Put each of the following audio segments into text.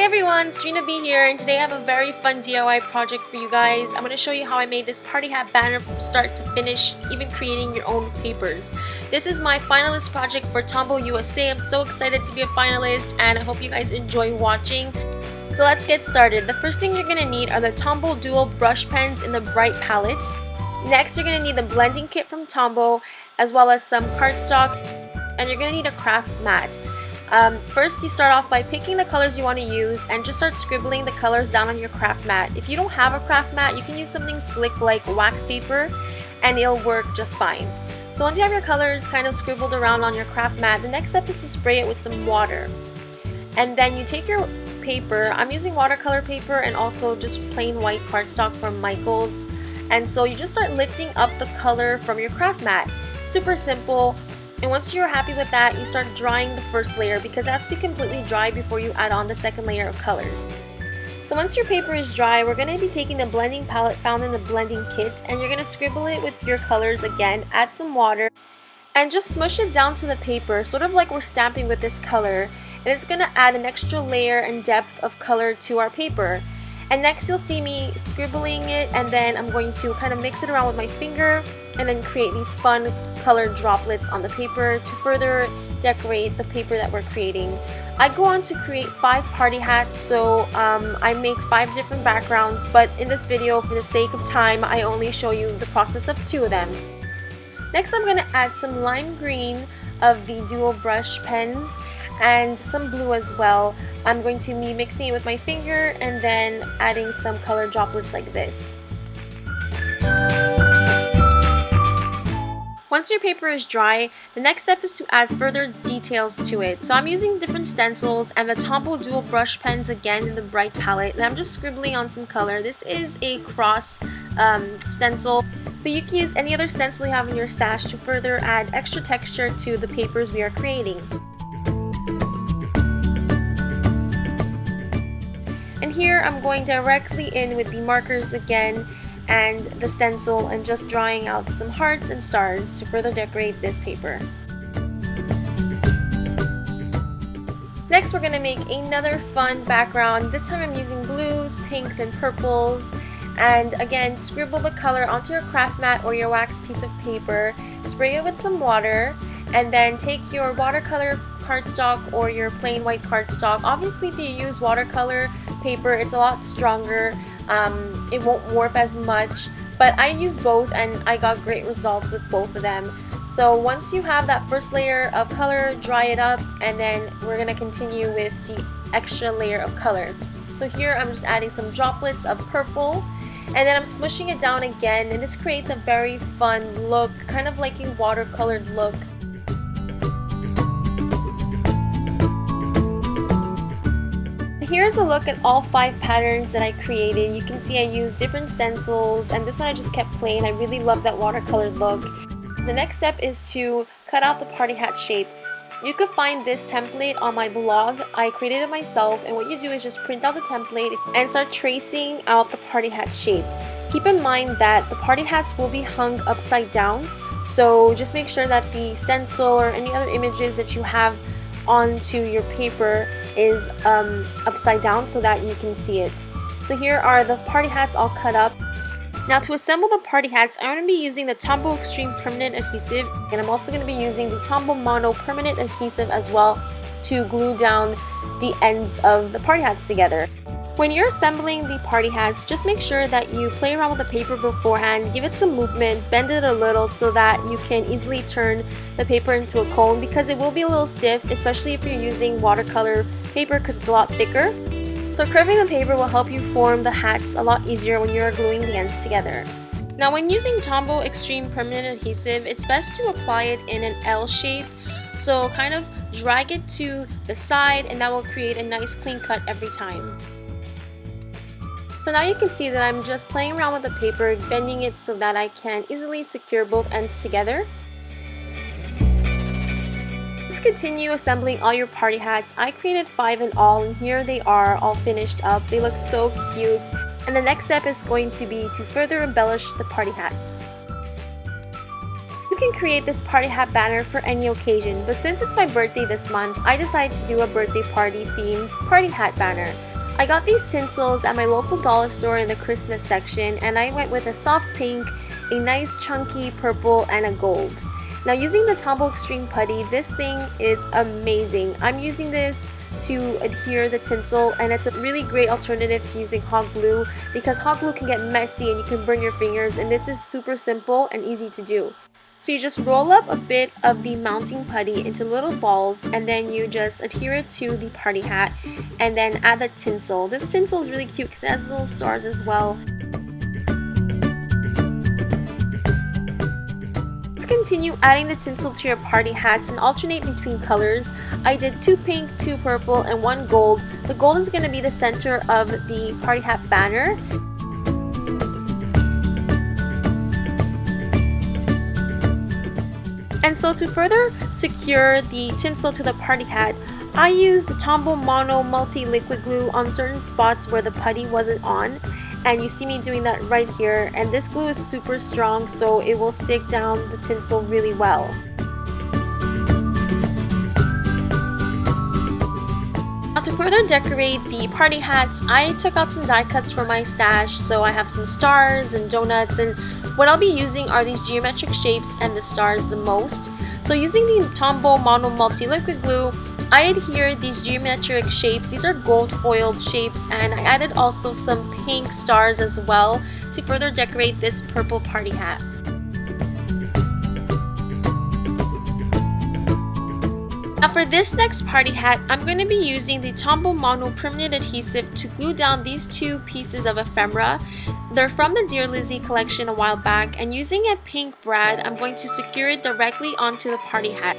everyone, Serena B here, and today I have a very fun DIY project for you guys. I'm going to show you how I made this party hat banner from start to finish, even creating your own papers. This is my finalist project for Tombow USA. I'm so excited to be a finalist and I hope you guys enjoy watching. So let's get started. The first thing you're going to need are the Tombow Dual Brush Pens in the bright palette. Next, you're going to need the blending kit from Tombow, as well as some cardstock, and you're going to need a craft mat. First, you start off by picking the colors you want to use and just start scribbling the colors down on your craft mat. If you don't have a craft mat, you can use something slick like wax paper and it'll work just fine. So once you have your colors kind of scribbled around on your craft mat, the next step is to spray it with some water. And then you take your paper. I'm using watercolor paper and also just plain white cardstock from Michaels. And so you just start lifting up the color from your craft mat. Super simple. And once you're happy with that, you start drying the first layer because it has to be completely dry before you add on the second layer of colors. So once your paper is dry, we're going to be taking the blending palette found in the blending kit and you're going to scribble it with your colors again, add some water, and just smush it down to the paper, sort of like we're stamping with this color. And it's going to add an extra layer and depth of color to our paper. And next you'll see me scribbling it, and then I'm going to kind of mix it around with my finger and then create these fun colored droplets on the paper to further decorate the paper that we're creating. I go on to create 5 party hats, so I make 5 different backgrounds, but in this video, for the sake of time, I only show you the process of 2 of them. Next, I'm going to add some lime green of the dual brush pens and some blue as well. I'm going to be mixing it with my finger and then adding some color droplets like this. Once your paper is dry, the next step is to add further details to it. So I'm using different stencils and the Tombow Dual Brush Pens again in the bright palette, and I'm just scribbling on some color. This is a cross stencil, but you can use any other stencil you have in your stash to further add extra texture to the papers we are creating. And here I'm going directly in with the markers again and the stencil and just drawing out some hearts and stars to further decorate this paper. Next, we're going to make another fun background. This time I'm using blues, pinks, and purples. And again, scribble the color onto your craft mat or your wax piece of paper, spray it with some water, and then take your watercolor cardstock or your plain white cardstock. Obviously, if you use watercolor paper, it's a lot stronger. It won't warp as much, but I use both and I got great results with both of them. So once you have that first layer of color, dry it up, and then we're going to continue with the extra layer of color. So here I'm just adding some droplets of purple, and then I'm smushing it down again, and this creates a very fun look, kind of like a watercolored look. Here's a look at all 5 patterns that I created. You can see I used different stencils, and this one I just kept plain. I really love that watercolored look. The next step is to cut out the party hat shape. You could find this template on my blog. I created it myself, and what you do is just print out the template and start tracing out the party hat shape. Keep in mind that the party hats will be hung upside down, so just make sure that the stencil or any other images that you have onto your paper is upside down so that you can see it. So here are the party hats all cut up. Now to assemble the party hats, I'm going to be using the Tombow Xtreme Permanent Adhesive, and I'm also going to be using the Tombow Mono Permanent Adhesive as well to glue down the ends of the party hats together. When you're assembling the party hats, just make sure that you play around with the paper beforehand, give it some movement, bend it a little so that you can easily turn the paper into a cone, because it will be a little stiff, especially if you're using watercolor paper because it's a lot thicker. So curving the paper will help you form the hats a lot easier when you're gluing the ends together. Now when using Tombow Xtreme Permanent Adhesive, it's best to apply it in an L shape. So kind of drag it to the side, and that will create a nice clean cut every time. So now you can see that I'm just playing around with the paper, bending it so that I can easily secure both ends together. Just continue assembling all your party hats. I created 5 in all, and here they are all finished up. They look so cute. And the next step is going to be to further embellish the party hats. You can create this party hat banner for any occasion, but since it's my birthday this month, I decided to do a birthday party themed party hat banner. I got these tinsels at my local dollar store in the Christmas section, and I went with a soft pink, a nice chunky purple, and a gold. Now using the Tombow Xtreme Putty, this thing is amazing. I'm using this to adhere the tinsel, and it's a really great alternative to using hot glue because hot glue can get messy and you can burn your fingers, and this is super simple and easy to do. So you just roll up a bit of the mounting putty into little balls, and then you just adhere it to the party hat and then add the tinsel. This tinsel is really cute because it has little stars as well. Let's continue adding the tinsel to your party hats and alternate between colors. I did 2 pink, 2 purple, and 1 gold. The gold is going to be the center of the party hat banner. And so to further secure the tinsel to the party hat, I used the Tombow Mono Multi-Liquid Glue on certain spots where the putty wasn't on. And you see me doing that right here. And this glue is super strong, so it will stick down the tinsel really well. Now to further decorate the party hats, I took out some die cuts from my stash. So I have some stars and donuts, and what I'll be using are these geometric shapes and the stars the most. So using the Tombow Mono Multi-Liquid Glue, I adhered these geometric shapes. These are gold foiled shapes, and I added also some pink stars as well to further decorate this purple party hat. Now for this next party hat, I'm going to be using the Tombow Mono Permanent Adhesive to glue down these 2 pieces of ephemera. They're from the Dear Lizzie collection a while back, and using a pink brad, I'm going to secure it directly onto the party hat.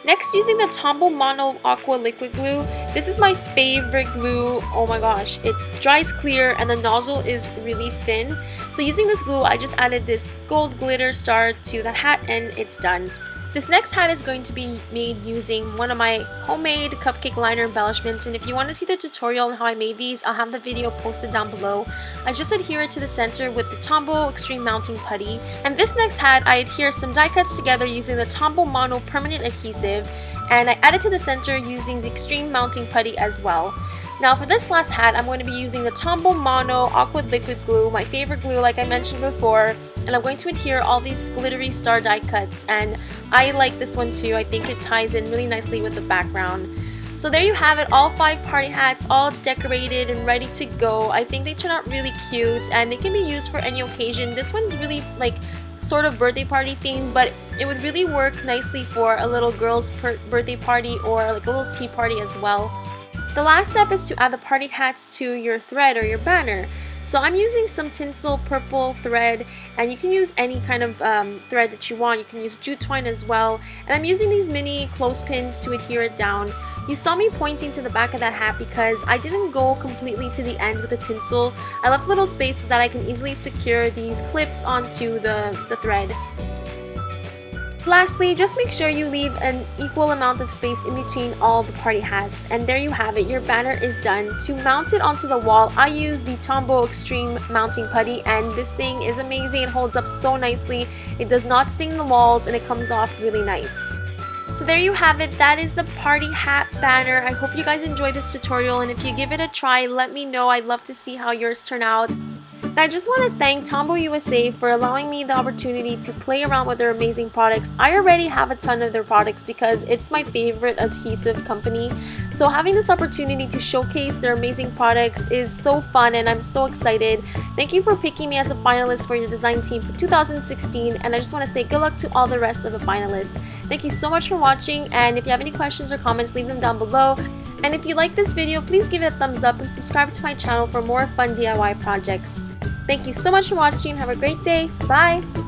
Next, using the Tombow Mono Aqua Liquid Glue. This is my favorite glue. Oh my gosh, it dries clear and the nozzle is really thin. So using this glue, I just added this gold glitter star to the hat and it's done. This next hat is going to be made using one of my homemade cupcake liner embellishments, and if you want to see the tutorial on how I made these, I'll have the video posted down below. I just adhere it to the center with the Tombow Xtreme Mounting Putty. And this next hat, I adhere some die cuts together using the Tombow Mono Permanent Adhesive, and I add it to the center using the Xtreme Mounting Putty as well. Now for this last hat, I'm going to be using the Tombow Mono Aqua Liquid Glue, my favorite glue like I mentioned before, and I'm going to adhere all these glittery star die cuts, and I like this one too. I think it ties in really nicely with the background. So there you have it, all 5 party hats, all decorated and ready to go. I think they turn out really cute and they can be used for any occasion. This one's really like sort of birthday party themed, but it would really work nicely for a little girl's birthday party or like a little tea party as well. The last step is to add the party hats to your thread or your banner. So I'm using some tinsel purple thread, and you can use any kind of thread that you want. You can use jute twine as well, and I'm using these mini clothespins to adhere it down. You saw me pointing to the back of that hat because I didn't go completely to the end with the tinsel. I left a little space so that I can easily secure these clips onto the thread. Lastly, just make sure you leave an equal amount of space in between all the party hats. And there you have it, your banner is done. To mount it onto the wall, I use the Tombow Xtreme Mounting Putty, and this thing is amazing. It holds up so nicely. It does not stain the walls and it comes off really nice. So there you have it, that is the party hat banner. I hope you guys enjoyed this tutorial, and if you give it a try, let me know. I'd love to see how yours turn out. And I just want to thank Tombow USA for allowing me the opportunity to play around with their amazing products. I already have a ton of their products because it's my favorite adhesive company. So having this opportunity to showcase their amazing products is so fun, and I'm so excited. Thank you for picking me as a finalist for your design team for 2016, and I just want to say good luck to all the rest of the finalists. Thank you so much for watching, and if you have any questions or comments, leave them down below. And if you like this video, please give it a thumbs up and subscribe to my channel for more fun DIY projects. Thank you so much for watching. Have a great day. Bye!